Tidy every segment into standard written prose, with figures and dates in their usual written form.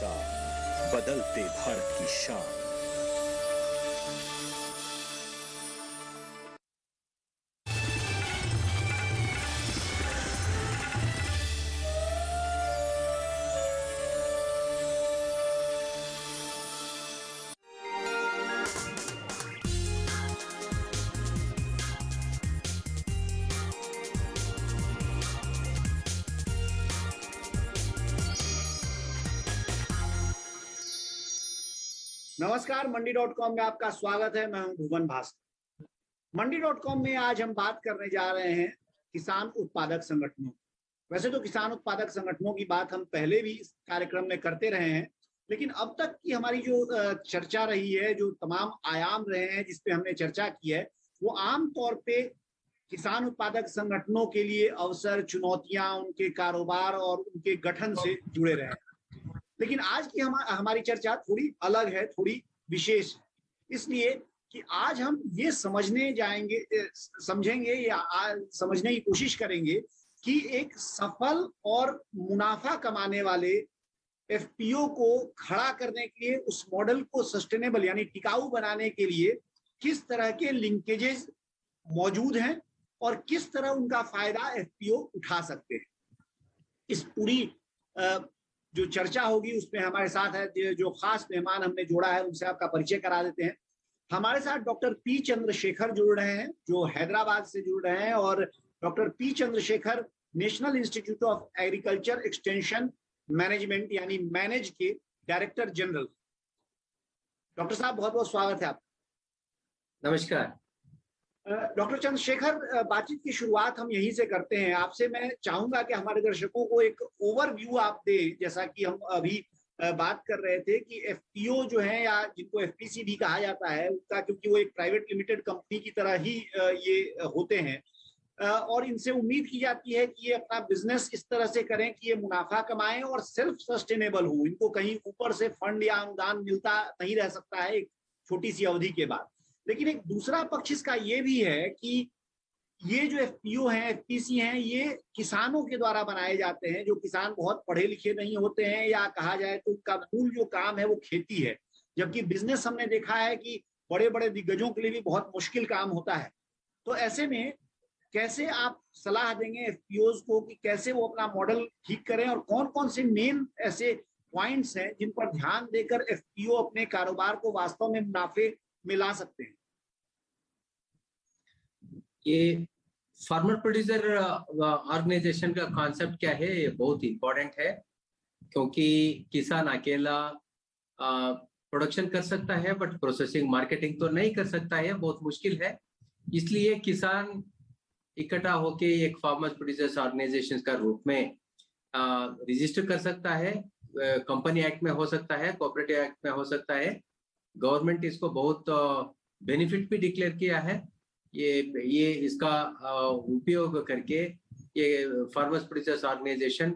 साथ बदलते भारत की शान। नमस्कार, मंडी.com में आपका स्वागत है। मैं हूं भुवन भास्कर। मंडी.com में आज हम बात करने जा रहे हैं किसान उत्पादक संगठनों। वैसे तो किसान उत्पादक संगठनों की बात हम पहले भी इस कार्यक्रम में करते रहे हैं, लेकिन अब तक की हमारी जो चर्चा रही है, जो तमाम आयाम रहे हैं जिस पे हमने चर्चा की है, वो आम तौर पे किसान उत्पादक संगठनों के लिए अवसर, चुनौतियां, उनके कारोबार और उनके गठन से जुड़े रहे हैं। लेकिन आज की हमारी चर्चा थोड़ी अलग है, थोड़ी विशेष है, इसलिए कि आज हम ये समझेंगे या समझने की कोशिश करेंगे कि एक सफल और मुनाफा कमाने वाले एफपीओ को खड़ा करने के लिए, उस मॉडल को सस्टेनेबल यानी टिकाऊ बनाने के लिए किस तरह के लिंकेजेस मौजूद हैं और किस तरह उनका फायदा एफपीओ उठा सकते हैं। इस पूरी जो चर्चा होगी उसमें हमारे साथ है जो खास मेहमान हमने जोड़ा है, उनसे आपका परिचय करा देते हैं। हमारे साथ डॉक्टर पी चंद्रशेखर जुड़ रहे हैं, जो हैदराबाद से जुड़ रहे हैं, और doctor P Chandrashekhar national institute of agriculture extension management यानी मैनेज के डायरेक्टर जनरल। डॉक्टर साहब, बहुत बहुत स्वागत है आपका। नमस्कार डॉक्टर चंद्रशेखर, बातचीत की शुरुआत हम यहीं से करते हैं। आपसे मैं चाहूंगा कि हमारे दर्शकों को एक ओवरव्यू आप दें, जैसा कि हम अभी बात कर रहे थे कि एफपीओ जो है या जिनको एफपीसी भी कहा जाता है उनका, क्योंकि वो एक प्राइवेट लिमिटेड कंपनी की तरह ही ये होते हैं और इनसे उम्मीद की जाती है कि ये अपना बिजनेस इस तरह से करें कि ये मुनाफा कमाएं और सेल्फ सस्टेनेबल हो। इनको कहीं ऊपर से फंड या अनुदान मिलता नहीं रह सकता है एक छोटी सी अवधि के बाद। लेकिन एक दूसरा पक्ष इसका ये भी है कि ये जो एफपीओ हैं, एफपीसी हैं, ये किसानों के द्वारा बनाए जाते हैं, जो किसान बहुत पढ़े लिखे नहीं होते हैं, या कहा जाए तो उनका मूल जो काम है वो खेती है। जबकि बिजनेस हमने देखा है कि बड़े बड़े दिग्गजों के लिए भी बहुत मुश्किल काम होता है। तो ऐसे में कैसे आप सलाह देंगे एफपीओज को कि कैसे वो अपना मॉडल ठीक करें, और कौन कौन से मेन ऐसे पॉइंट्स हैं जिन पर ध्यान देकर एफपीओ अपने कारोबार को वास्तव में मुनाफे में ला सकते हैं? ये फार्मर प्रोड्यूसर ऑर्गेनाइजेशन का कॉन्सेप्ट क्या है, ये बहुत इंपॉर्टेंट है, क्योंकि किसान अकेला प्रोडक्शन कर सकता है बट प्रोसेसिंग मार्केटिंग तो नहीं कर सकता है, बहुत मुश्किल है। इसलिए किसान इकट्ठा होके एक फार्मर प्रोड्यूसर्स ऑर्गेनाइजेशन का रूप में रजिस्टर कर सकता है। कंपनी एक्ट में हो सकता है, कोऑपरेटिव एक्ट में हो सकता है। गवर्नमेंट इसको बहुत बेनिफिट भी डिक्लेयर किया है। ये इसका उपयोग करके ये फार्मर्स प्रोड्यूसर्स ऑर्गेनाइजेशन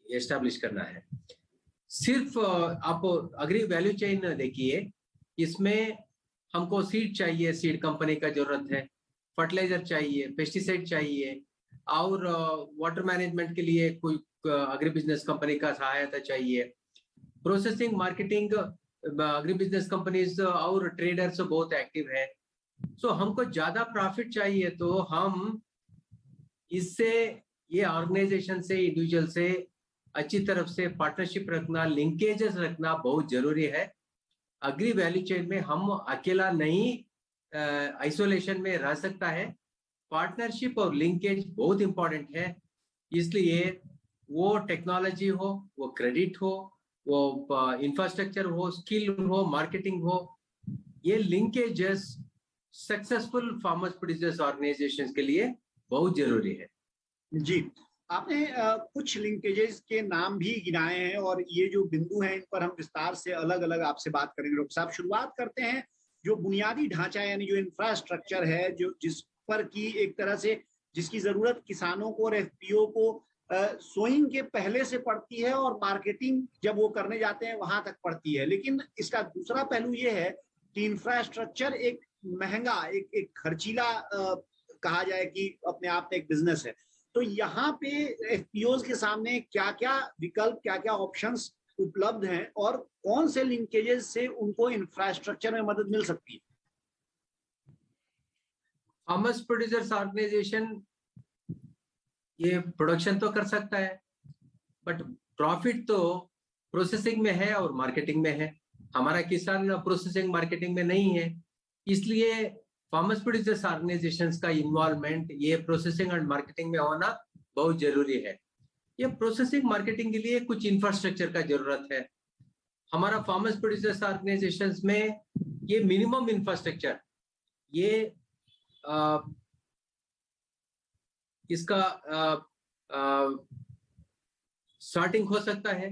एस्टैब्लिश करना है। सिर्फ आप अग्री वैल्यू चेन देखिए, इसमें हमको सीड चाहिए, सीड कंपनी का जरूरत है, फर्टिलाइजर चाहिए, पेस्टिसाइड चाहिए, और वाटर मैनेजमेंट के लिए कोई अग्री बिजनेस कंपनी का सहायता चाहिए। Processing marketing agree business companies और ट्रेडर्स बहुत एक्टिव है। सो हमको ज्यादा प्रॉफिट चाहिए तो हम इससे, ये ऑर्गेनाइजेशन से, इंडिविजुअल से अच्छी तरफ से पार्टनरशिप रखना, लिंकेजेस रखना बहुत जरूरी है। अग्री वैल्यू चेन में हम अकेला नहीं आइसोलेशन में रह सकता है। पार्टनरशिप और लिंकेज बहुत इंपॉर्टेंट है। इसलिए वो टेक्नोलॉजी हो, वो क्रेडिट हो, वो इंफ्रास्ट्रक्चर हो, स्किल हो, मार्केटिंग हो, ये linkages successful farmers producers organisations के लिए बहुत जरूरी है। जी, आपने कुछ लिंकेजेस के नाम भी गिनाए हैं, और ये जो बिंदु हैं इन पर हम विस्तार से अलग अलग आपसे बात करेंगे। डॉक्टर साहब, शुरुआत करते हैं जो बुनियादी ढांचा यानी जो इंफ्रास्ट्रक्चर है, जो जिस पर की एक तरह से जिसकी जरूरत किसानों को और एफपीओ को सोइंग के पहले से पड़ती है, और मार्केटिंग जब वो करने जाते हैं वहां तक पड़ती है। लेकिन इसका दूसरा पहलू ये है कि इंफ्रास्ट्रक्चर एक महंगा, एक खर्चीला कहा जाए कि अपने आप में एक बिजनेस है। तो यहाँ पे एफपीओज के सामने क्या क्या विकल्प, क्या क्या ऑप्शंस उपलब्ध हैं और कौन से लिंकेजेस से उनको इंफ्रास्ट्रक्चर में मदद मिल सकती है? फार्मर्स प्रोड्यूसर्स ऑर्गेनाइजेशन ये प्रोडक्शन तो कर सकता है, बट प्रॉफिट तो प्रोसेसिंग में है और मार्केटिंग में है। हमारा किसान प्रोसेसिंग मार्केटिंग में नहीं है, इसलिए फार्मर्स प्रोड्यूसर्स ऑर्गेनाइजेशंस का इन्वॉल्वमेंट ये प्रोसेसिंग एंड मार्केटिंग में होना बहुत जरूरी है। ये प्रोसेसिंग मार्केटिंग के लिए कुछ इंफ्रास्ट्रक्चर का जरूरत है। हमारा फार्मर्स प्रोड्यूसर्स ऑर्गेनाइजेशंस में ये मिनिमम इंफ्रास्ट्रक्चर ये इसका सॉर्टिंग हो सकता है,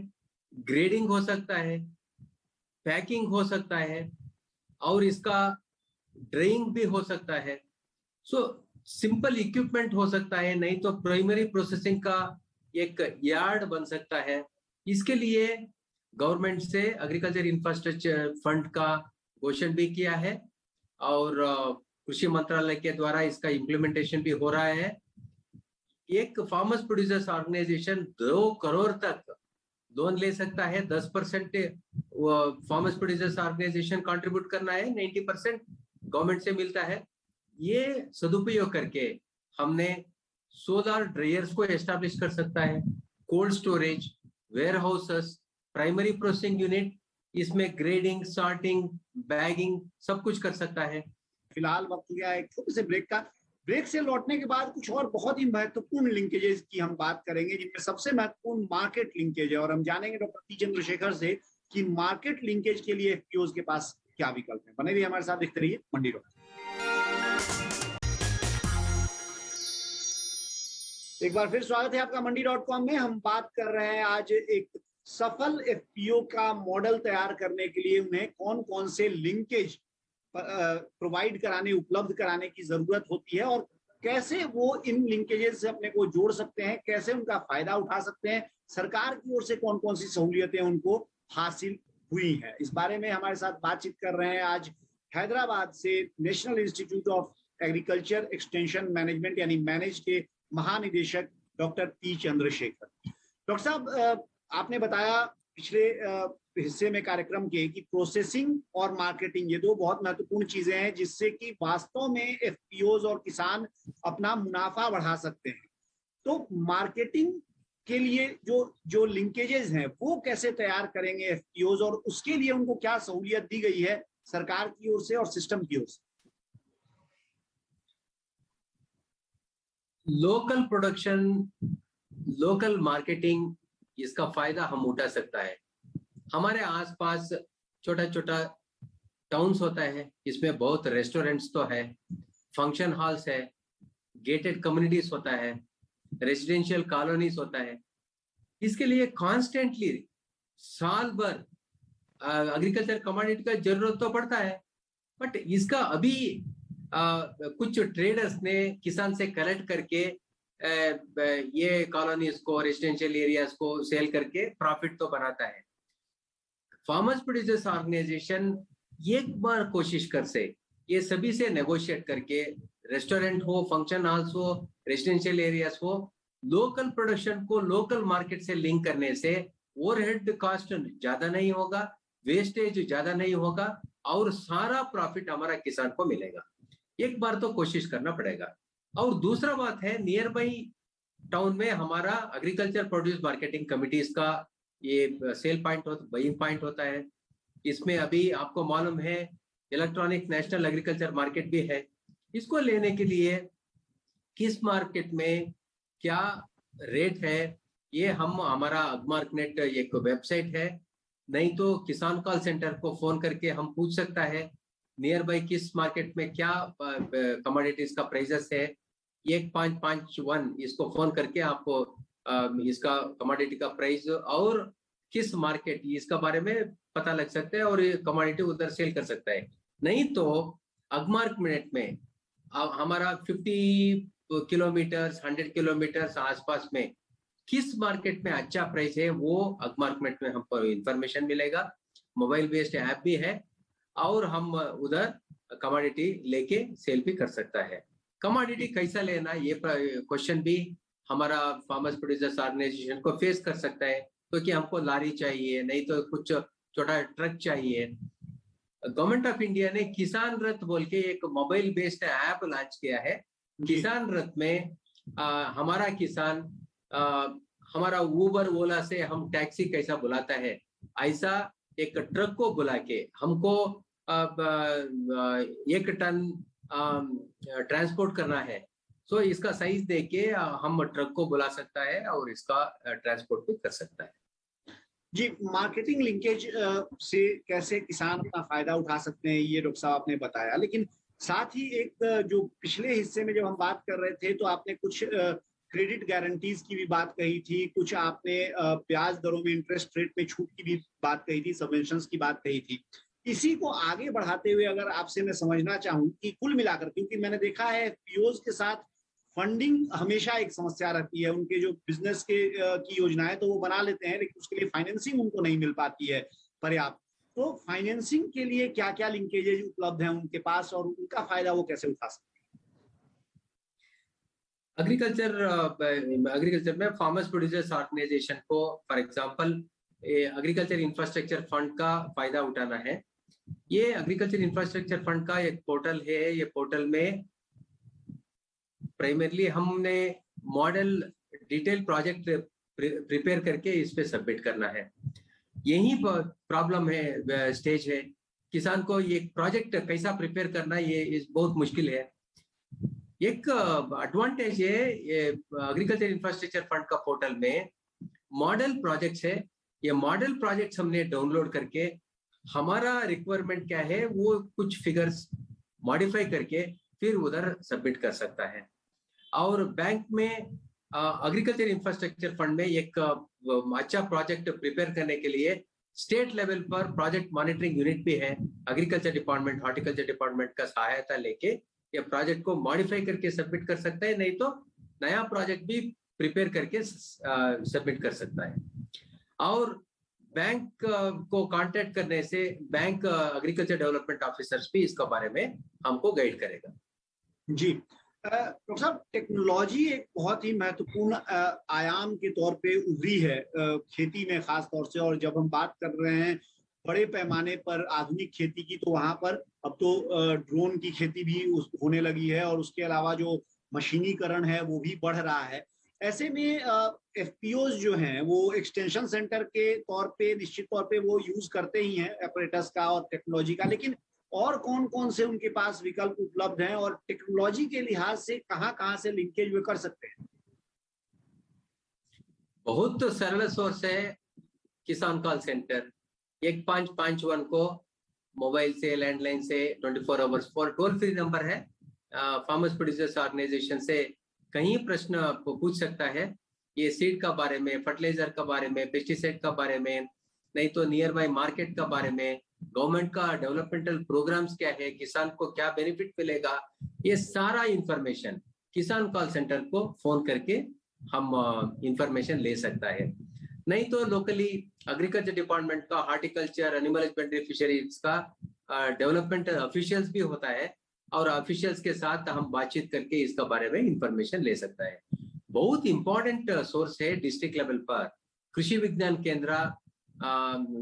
ग्रेडिंग हो सकता है, पैकिंग हो सकता है और इसका ड्राइंग भी हो सकता है। सो सिंपल इक्विपमेंट हो सकता है, नहीं तो प्राइमरी प्रोसेसिंग का एक यार्ड बन सकता है। इसके लिए गवर्नमेंट से एग्रीकल्चर इंफ्रास्ट्रक्चर फंड का घोषणा भी किया है और कृषि मंत्रालय के द्वारा इसका इम्प्लीमेंटेशन भी हो रहा है। एक फार्मर्स प्रोड्यूसर्स ऑर्गेनाइजेशन 2 करोड़ तक लोन ले सकता है। 10% फार्मर्स प्रोड्यूसर्स ऑर्गेनाइजेशन कंट्रीब्यूट करना है, 90% गवर्नमेंट से मिलता है। ये सदुपयोग करके हमने सोलर ड्रायर्स को एस्टैब्लिश कर सकता है, cold storage, warehouses, primary processing unit, इसमें ग्रेडिंग, सॉर्टिंग, बैगिंग सब कुछ कर सकता है। फिलहाल वक्त हो गया एक छोटे से ब्रेक का। ब्रेक से लौटने के बाद कुछ और बहुत ही महत्वपूर्ण लिंकेजेस की हम बात करेंगे, जिनमें सबसे महत्वपूर्ण मार्केट लिंकेज है और हम जानेंगे डॉक्टर टी चंद्रशेखर से कि मार्केट लिंकेज के लिए एफपीओज के पास क्या विकल्प है। बने रहिए हमारे साथ, देखते रहिए मंडी डॉट। एक बार फिर स्वागत है आपका मंडी.com में। हम बात कर रहे हैं आज एक सफल एफपीओ का मॉडल तैयार करने के लिए उन्हें कौन कौन से लिंकेज प्रोवाइड कराने, उपलब्ध कराने की जरूरत होती है और कैसे वो इन लिंकेजेस से अपने को जोड़ सकते हैं, कैसे उनका फायदा उठा सकते हैं, सरकार की ओर से कौन कौन सी सहूलियतें उनको हासिल हुई हैं। इस बारे में हमारे साथ बातचीत कर रहे हैं आज हैदराबाद से national institute of agriculture extension management यानी मैनेज के महानिदेशक डॉक्टर टी चंद्रशेखर। डॉक्टर साहब, आपने बताया पिछले हिस्से में कार्यक्रम के कि प्रोसेसिंग और मार्केटिंग ये 2 बहुत महत्वपूर्ण चीजें हैं जिससे कि वास्तव में एफपीओज और किसान अपना मुनाफा बढ़ा सकते हैं। तो मार्केटिंग के लिए जो लिंकेजेस हैं वो कैसे तैयार करेंगे एफपीओज और उसके लिए उनको क्या सहूलियत दी गई है सरकार की ओर से और सिस्टम की ओर से? लोकल प्रोडक्शन, लोकल मार्केटिंग, इसका फायदा हम उठा सकता है। हमारे आसपास छोटा छोटा टाउन्स होता है, इसमें बहुत रेस्टोरेंट्स तो है, फंक्शन हॉल्स है, गेटेड कम्युनिटीज होता है, रेजिडेंशियल कॉलोनीज होता है। इसके लिए कॉन्स्टेंटली साल भर एग्रीकल्चर कमोडिटी का जरूरत तो पड़ता है, बट इसका अभी कुछ ट्रेडर्स ने किसान से कलेक्ट करके ये कॉलोनीज को, रेजिडेंशियल एरियाज को सेल करके प्रॉफिट तो बनाता है। फार्मर्स प्रोड्यूसर्स ऑर्गेनाइजेशन एक बार कोशिश कर से ये सभी से नेगोशिएट करके, रेस्टोरेंट हो, फंक्शन हॉल्स हो, रेजिडेंशियल एरियाज हो, लोकल प्रोडक्शन को लोकल मार्केट से लिंक करने से ओवरहेड कॉस्ट ज्यादा नहीं होगा, वेस्टेज ज्यादा नहीं होगा और सारा प्रॉफिट हमारा किसान को मिलेगा। एक बार तो कोशिश करना पड़ेगा। और दूसरा बात है, नियर बाई टाउन में हमारा एग्रीकल्चर प्रोड्यूस मार्केटिंग कमिटीज का ये सेल पॉइंट होता, बाइंग पॉइंट होता है। इसमें अभी आपको मालूम है इलेक्ट्रॉनिक नेशनल एग्रीकल्चर मार्केट भी है। इसको लेने के लिए किस मार्केट में क्या रेट है, ये हम हमारा अगमार्कनेट एक वेबसाइट है, नहीं तो किसान कॉल सेंटर को फोन करके हम पूछ सकता है नियर बाई किस मार्केट में क्या कमोडिटीज का प्राइसेस है। 1551 इसको फोन करके आपको इसका कमोडिटी का प्राइस और किस मार्केट इसका बारे में पता लग सकता है और ये कमोडिटी उधर सेल कर सकता है। नहीं तो अगमार्कनेट में हमारा 50 किलोमीटर 100 किलोमीटर आसपास में किस मार्केट में अच्छा प्राइस है वो अगमार्कनेट में हमको इंफॉर्मेशन मिलेगा। मोबाइल बेस्ड ऐप भी है और हम उधर कमोडिटी लेके सेल भी कर सकता है। कमोडिटी कैसा लेना ये क्वेश्चन भी हमारा फार्मर्स प्रोड्यूसर्स ऑर्गेनाइजेशन को फेस कर सकता है। क्योंकि हमको लारी चाहिए, नहीं तो कुछ छोटा ट्रक चाहिए। गवर्नमेंट ऑफ इंडिया ने किसान रथ बोल के एक मोबाइल बेस्ड ऐप लॉन्च किया है। जी किसान रथ में हमारा किसान हमारा उबर ओला से हम टैक्सी कैसा बुलाता है, ऐसा एक ट्रक को बुला के हमको 1 टन ट्रांसपोर्ट करना है, सो इसका साइज देके हम ट्रक को बुला सकता है और इसका ट्रांसपोर्ट भी कर सकता है। जी, मार्केटिंग लिंकेज से कैसे किसान अपना फायदा उठा सकते हैं, ये डॉक्टर साहब आपने बताया, लेकिन साथ ही एक जो पिछले हिस्से में जब हम बात कर रहे थे तो आपने कुछ क्रेडिट गारंटीज की भी बात कही थी, कुछ आपने ब्याज दरों में इंटरेस्ट रेट में छूट की भी बात कही थी, सबवेंशंस की बात कही थी। इसी को आगे बढ़ाते हुए अगर आपसे मैं समझना चाहूँ कि कुल मिलाकर, क्योंकि मैंने देखा है एफपीओज के साथ फंडिंग हमेशा एक समस्या रहती है, उनके जो बिजनेस के की योजनाएं तो वो बना लेते हैं, लेकिन उसके लिए फाइनेंसिंग उनको नहीं मिल पाती है पर्याप्त। तो फाइनेंसिंग के लिए क्या क्या लिंकेजेज उपलब्ध हैं उनके पास और उनका फायदा वो कैसे उठा सकते हैं? एग्रीकल्चर में फार्मर्स प्रोड्यूसर्स ऑर्गेनाइजेशन को for example agriculture infrastructure fund का फायदा उठाना है। ये एग्रीकल्चर इंफ्रास्ट्रक्चर फंड का एक पोर्टल है। ये पोर्टल में प्राइमरली हमने मॉडल डिटेल प्रोजेक्ट प्रिपेयर करके इस पे सबमिट करना है। यही प्रॉब्लम है, स्टेज है। किसान को ये प्रोजेक्ट कैसा प्रिपेयर करना ये बहुत मुश्किल है। एक एडवांटेज है एग्रीकल्चर इंफ्रास्ट्रक्चर फंड का पोर्टल में मॉडल प्रोजेक्ट्स है। ये मॉडल प्रोजेक्ट्स हमने डाउनलोड करके हमारा रिक्वायरमेंट क्या है वो कुछ फिगर्स मॉडिफाई करके फिर उधर सबमिट कर सकता है। और बैंक में एग्रीकल्चर इंफ्रास्ट्रक्चर फंड में एक अच्छा प्रोजेक्ट प्रिपेयर करने के लिए स्टेट लेवल पर प्रोजेक्ट मॉनिटरिंग यूनिट भी है। एग्रीकल्चर डिपार्टमेंट, हॉर्टिकल्चर डिपार्टमेंट का सहायता लेके ये प्रोजेक्ट को मॉडिफाई करके सबमिट कर सकता है, नहीं तो नया प्रोजेक्ट भी प्रिपेयर करके सबमिट कर सकता है। और बैंक को कांटेक्ट करने से बैंक एग्रीकल्चर डेवलपमेंट ऑफिसर्स भी इसके बारे में हमको गाइड करेगा। जी डॉक्टर साहब, टेक्नोलॉजी एक बहुत ही महत्वपूर्ण आयाम के तौर पे उभरी है खेती में खास तौर से, और जब हम बात कर रहे हैं बड़े पैमाने पर आधुनिक खेती की, तो वहां पर अब तो ड्रोन की खेती भी होने लगी है और उसके अलावा जो मशीनीकरण है वो भी बढ़ रहा है। ऐसे में एफपीओज जो हैं वो एक्सटेंशन सेंटर के तौर पे निश्चित तौर पे वो यूज करते ही हैं ऑपरेटर्स का और टेक्नोलॉजी का, लेकिन और कौन कौन से उनके पास विकल्प उपलब्ध हैं और टेक्नोलॉजी के लिहाज से कहां से लिंकेज वे कर सकते हैं? बहुत सरल सोर्स है किसान कॉल सेंटर 1551 को मोबाइल से, लैंडलाइन से 24 hours for toll free number है। फार्मर्स प्रोड्यूसर्स ऑर्गेनाइजेशन से कहीं प्रश्न पूछ सकता है, ये सीड का बारे में, फर्टिलाइजर का बारे में, पेस्टिसाइड का बारे में, नहीं तो नियर बाय मार्केट का बारे में, गवर्नमेंट का डेवलपमेंटल प्रोग्राम्स क्या है, किसान को क्या बेनिफिट मिलेगा, ये सारा इंफॉर्मेशन किसान कॉल सेंटर को फोन करके हम इंफॉर्मेशन ले सकता है। नहीं तो लोकली एग्रीकल्चर डिपार्टमेंट का, हॉर्टिकल्चर, एनिमल हस्बेंड्री, फिशरीज का डेवलपमेंट ऑफिशियल्स भी होता है और ऑफिशियल्स के साथ हम बातचीत करके इसका बारे में इंफॉर्मेशन ले सकता है। बहुत इंपॉर्टेंट सोर्स है डिस्ट्रिक्ट लेवल पर। कृषि विज्ञान केंद्र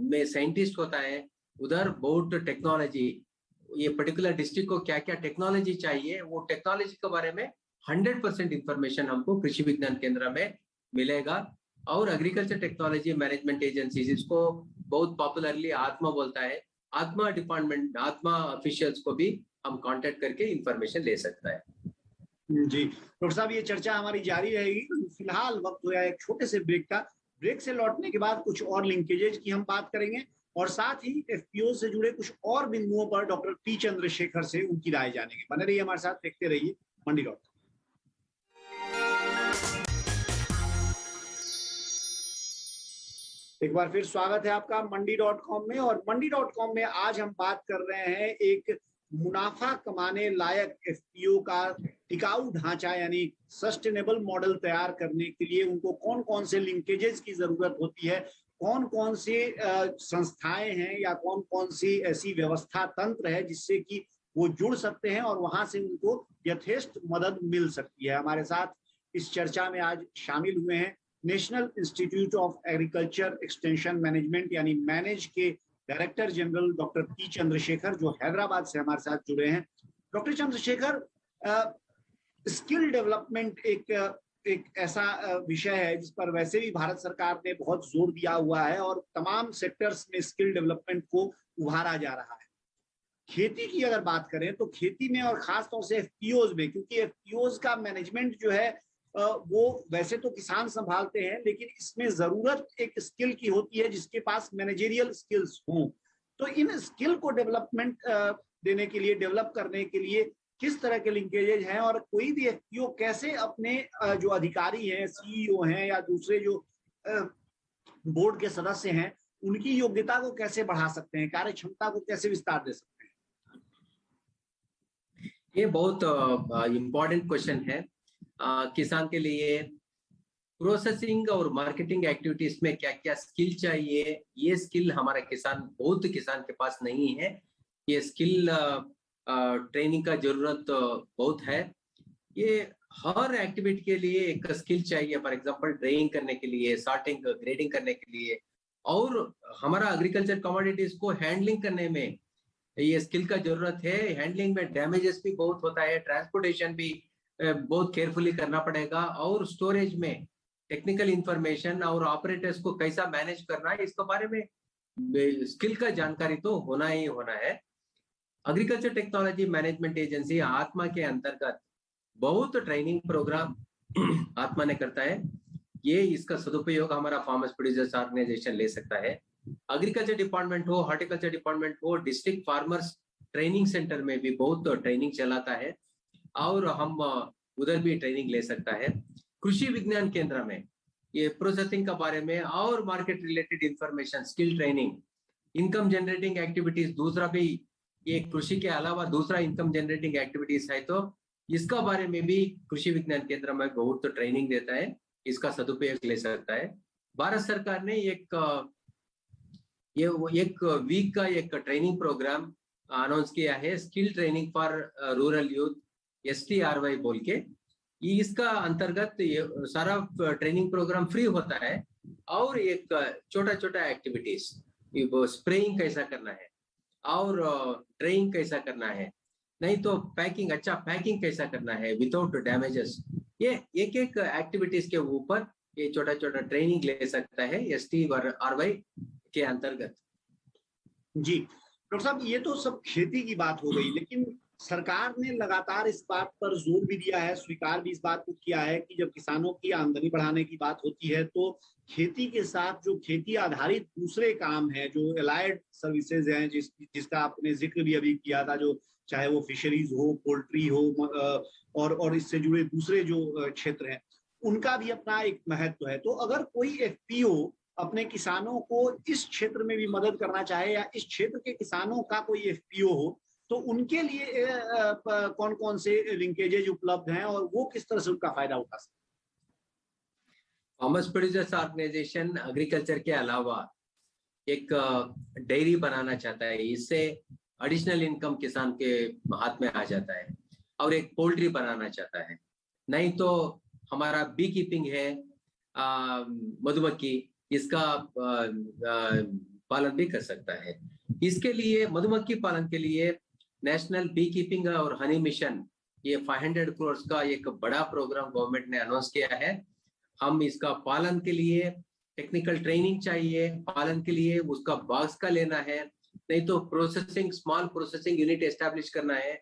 में साइंटिस्ट होता है, उधर बहुत टेक्नोलॉजी, ये पर्टिकुलर डिस्ट्रिक्ट को क्या क्या टेक्नोलॉजी चाहिए वो टेक्नोलॉजी के बारे में 100% इंफॉर्मेशन हमको कृषि विज्ञान केंद्र में मिलेगा। और एग्रीकल्चर टेक्नोलॉजी मैनेजमेंट एजेंसीज, इसको बहुत पॉपुलरली आत्मा बोलता है, आत्मा डिपार्टमेंट, आत्मा ऑफिशियल्स को भी हम कांटेक्ट करके इंफॉर्मेशन ले सकता है। जी डॉक्टर साहब, ये चर्चा हमारी जारी रहेगी। फिलहाल वक्त हुआ एक छोटे से ब्रेक का। ब्रेक से लौटने के बाद कुछ और लिंकेजेज की हम बात करेंगे और साथ ही एफपीओ से जुड़े कुछ और बिंदुओं पर डॉक्टर पी चंद्रशेखर से उनकी राय जानेंगे। बने रहिए हमारे साथ, देखते रहिए मंडी डॉट। एक बार फिर स्वागत है आपका मंडी.com में। और मंडी.com में आज हम बात कर रहे हैं एक मुनाफा कमाने लायक एफपीओ का टिकाऊ ढांचा यानी सस्टेनेबल मॉडल तैयार करने के लिए उनको कौन कौन से लिंकेजेस की जरूरत होती है, कौन कौन सी संस्थाएं हैं या कौन कौन सी ऐसी व्यवस्था तंत्र है जिससे कि वो जुड़ सकते हैं और वहां से उनको यथेष्ट मदद मिल सकती है। हमारे साथ इस चर्चा में आज शामिल हुए हैं national institute of agriculture extension management यानी मैनेज के director general doctor P Chandrashekhar, जो हैदराबाद से हमारे साथ जुड़े हैं। डॉक्टर चंद्रशेखर, स्किल डेवलपमेंट एक ऐसा विषय है जिस पर वैसे भी भारत सरकार ने बहुत जोर दिया हुआ है और तमाम सेक्टर्स में स्किल डेवलपमेंट को उभारा जा रहा है। खेती की अगर बात करें तो खेती में और खास तौर से एफपीओज में, क्योंकि एफपीओज का मैनेजमेंट जो है वो वैसे तो किसान संभालते हैं, लेकिन इसमें जरूरत एक स्किल की होती है जिसके पास मैनेजरियल स्किल्स हों। तो इन स्किल को डेवलपमेंट देने के लिए, डेवलप करने के लिए किस तरह के लिंकेजेज हैं और कोई भी एफपीओ कैसे अपने जो अधिकारी हैं, सीईओ हैं या दूसरे जो बोर्ड के सदस्य हैं, उनकी योग्यता को कैसे बढ़ा सकते हैं, कार्य क्षमता को कैसे विस्तार दे सकते हैं? ये बहुत इम्पोर्टेंट क्वेश्चन है। किसान के लिए प्रोसेसिंग और मार्केटिंग एक्टिविटीज में क्या क्या स्किल चाहिए, ये स्किल हमारा बहुत किसान के पास नहीं है। ये स्किल ट्रेनिंग का जरूरत बहुत है। ये हर एक्टिविटी के लिए एक स्किल चाहिए। फॉर एग्जांपल ड्रेइंग करने के लिए, सॉर्टिंग ग्रेडिंग करने के लिए, और हमारा एग्रीकल्चर कमोडिटीज को हैंडलिंग करने में ये स्किल का जरूरत है। हैंडलिंग में डैमेजेस भी बहुत होता है, ट्रांसपोर्टेशन भी बहुत केयरफुली करना पड़ेगा, और स्टोरेज में टेक्निकल इंफॉर्मेशन और ऑपरेटर्स को कैसा मैनेज करना है, इसके बारे में स्किल का जानकारी तो होना ही होना है। एग्रीकल्चर टेक्नोलॉजी मैनेजमेंट एजेंसी आत्मा के अंतर्गत बहुत ट्रेनिंग प्रोग्राम आत्मा ने करता है। ये इसका सदुपयोग हमारा फार्मर्स प्रोड्यूसर्स ऑर्गेनाइजेशन ले सकता है। एग्रीकल्चर डिपार्टमेंट हो, हॉर्टिकल्चर डिपार्टमेंट हो, डिस्ट्रिक्ट फार्मर्स ट्रेनिंग सेंटर में भी बहुत ट्रेनिंग चलाता है और हम उधर भी ट्रेनिंग ले सकता है। कृषि विज्ञान केंद्र में ये प्रोसेसिंग का बारे में और market related information, skill training, income generating activities, दूसरा भी ये कृषि के अलावा दूसरा इनकम जनरेटिंग एक्टिविटीज है, तो इसका बारे में भी कृषि विज्ञान केंद्र में बहुत ट्रेनिंग देता है। इसका सदुपयोग ले सकता है। भारत सरकार ने एक वीक का एक ट्रेनिंग प्रोग्राम अनाउंस किया है, skill training for rural youth, STRY बोल के। इसका अंतर्गत ये सारा ट्रेनिंग प्रोग्राम फ्री होता है और एक छोटा छोटा एक्टिविटीज, स्प्रेइंग कैसा करना है और ड्रेइंग कैसा करना है, नहीं तो पैकिंग, अच्छा पैकिंग कैसा करना है विदाउट डैमेजेस, ये एक एक एक्टिविटीज के ऊपर ये छोटा छोटा ट्रेनिंग ले सकता है STRY के अंतर्गत। जी डॉक्टर साहब, ये तो सब खेती की बात हो गई, लेकिन सरकार ने लगातार इस बात पर जोर भी दिया है, स्वीकार भी इस बात को किया है कि जब किसानों की आमदनी बढ़ाने की बात होती है तो खेती के साथ जो खेती आधारित दूसरे काम है, जो एलाइड सर्विसेज हैं, जिसका आपने जिक्र भी अभी किया था, जो चाहे वो फिशरीज हो, पोल्ट्री हो और इससे जुड़े दूसरे जो क्षेत्र हैं, उनका भी अपना एक महत्व है। तो अगर कोई FPO अपने किसानों को इस क्षेत्र में भी मदद करना चाहे या इस क्षेत्र के किसानों का कोई FPO हो, तो उनके लिए कौन कौन से लिंकेजेज उपलब्ध हैं और वो किस तरह से उनका फायदा उठा सकते हैं? फार्मर्स प्रोड्यूसर्स ऑर्गेनाइजेशन एग्रीकल्चर के अलावा एक डेयरी बनाना चाहता है, इससे एडिशनल इनकम किसान के हाथ में आ जाता है, और एक पोल्ट्री बनाना चाहता है, नहीं तो हमारा बी कीपिंग है, मधुमक्खी, इसका पालन भी कर सकता है। इसके लिए मधुमक्खी पालन के लिए नेशनल बी कीपिंग और हनी मिशन, ये 500 करोड़ का एक बड़ा प्रोग्राम गवर्नमेंट ने अनाउंस किया है। हम इसका पालन के लिए टेक्निकल ट्रेनिंग चाहिए, पालन के लिए उसका बॉक्स का लेना है, नहीं तो processing, small processing unit establish करना है।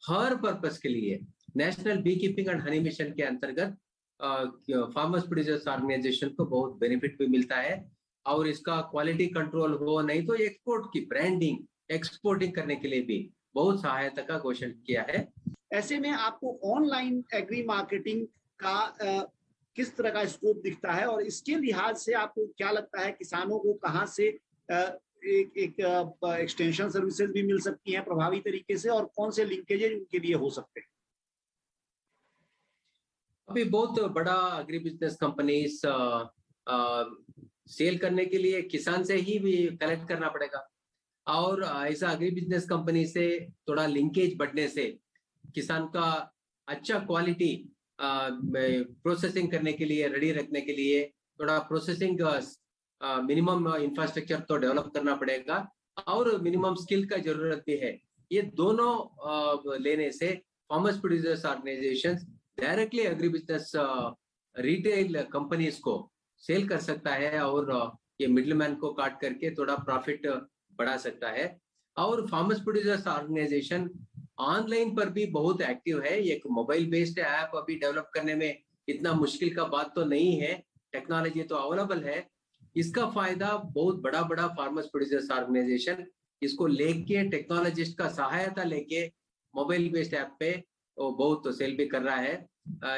हर पर्पस के लिए national beekeeping and honey mission के अंतर्गत फार्मर्स प्रोड्यूसर्स ऑर्गेनाइजेशन को बहुत बेनिफिट भी मिलता है, और इसका क्वालिटी कंट्रोल हो, नहीं तो एक्सपोर्ट की ब्रांडिंग, एक्सपोर्टिंग करने के लिए भी बहुत सहायता का घोषणा किया है। ऐसे में आपको ऑनलाइन एग्री मार्केटिंग का किस तरह का स्कोप दिखता है, और इसके लिहाज से आपको क्या लगता है किसानों को कहां से एक एक्सटेंशन सर्विसेज भी मिल सकती हैं प्रभावी तरीके से, और कौन से लिंकेजेज उनके लिए हो सकते हैं? अभी बहुत बड़ा एग्री बिजनेस कंपनीज सेल करने के लिए किसान से ही भी कलेक्ट करना पड़ेगा, और ऐसा एग्री बिजनेस कंपनी से थोड़ा लिंकेज बढ़ने से किसान का अच्छा क्वालिटी प्रोसेसिंग करने के लिए, रेडी रखने के लिए थोड़ा प्रोसेसिंग मिनिमम इंफ्रास्ट्रक्चर तो डेवलप करना पड़ेगा और मिनिमम स्किल का जरूरत भी है। ये दोनों लेने से farmers producers organisations directly agri business retail companies को सेल कर सकता है और ये मिडलमैन को काट करके थोड़ा प्रॉफिट बढ़ा सकता है। और फार्मर्स प्रोड्यूसर्स ऑर्गेनाइजेशन ऑनलाइन पर भी बहुत एक्टिव है। एक मोबाइल बेस्ड ऐप अभी डेवलप करने में इतना मुश्किल का बात तो नहीं है, टेक्नोलॉजी तो अवेलेबल है। इसका फायदा बहुत बड़ा बड़ा फार्मर्स प्रोड्यूसर्स ऑर्गेनाइजेशन इसको लेके टेक्नोलॉजिस्ट का सहायता लेके मोबाइल बेस्ड ऐप पे वो बहुत सेल भी कर रहा है।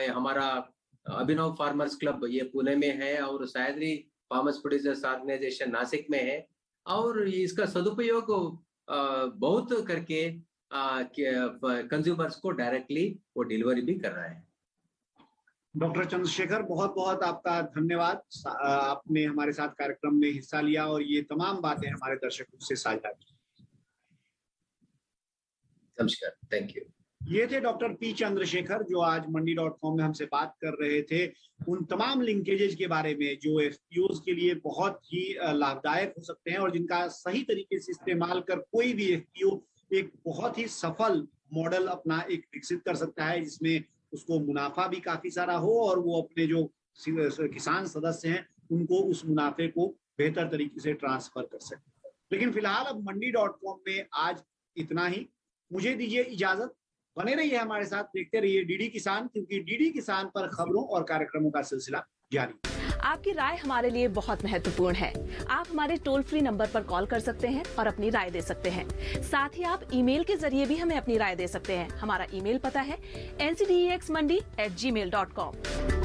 हमारा अभिनव फार्मर्स क्लब ये पुणे में है और Sahyadri farmers producers organisation Nashik में है और इसका सदुपयोग बहुत करके कंज्यूमर्स को डायरेक्टली वो डिलीवरी भी कर रहा है। डॉक्टर चंद्रशेखर, बहुत बहुत आपका धन्यवाद। आपने हमारे साथ कार्यक्रम में हिस्सा लिया और ये तमाम बातें हमारे दर्शकों से साझा की। नमस्कार, थैंक यू। ये थे डॉक्टर पी चंद्रशेखर जो आज मंडी.com में हमसे बात कर रहे थे उन तमाम लिंकेजेज के बारे में जो एफपीओज के लिए बहुत ही लाभदायक हो सकते हैं और जिनका सही तरीके से इस्तेमाल कर कोई भी एफपीओ एक बहुत ही सफल मॉडल अपना एक विकसित कर सकता है जिसमें उसको मुनाफा भी काफी सारा हो और वो अपने जो किसान सदस्य हैं उनको उस मुनाफे को बेहतर तरीके से ट्रांसफर कर सके। लेकिन फिलहाल अब मंडी.com में आज इतना ही। मुझे दीजिए इजाजत। बने रहिए हमारे साथ, देखते रहिए डीडी किसान, क्योंकि डीडी किसान पर खबरों और कार्यक्रमों का सिलसिला जारी। आपकी राय हमारे लिए बहुत महत्वपूर्ण है। आप हमारे टोल फ्री नंबर पर कॉल कर सकते हैं और अपनी राय दे सकते हैं। साथ ही आप ईमेल के जरिए भी हमें अपनी राय दे सकते हैं। हमारा ईमेल पता है ncdexmandi@gmail.com।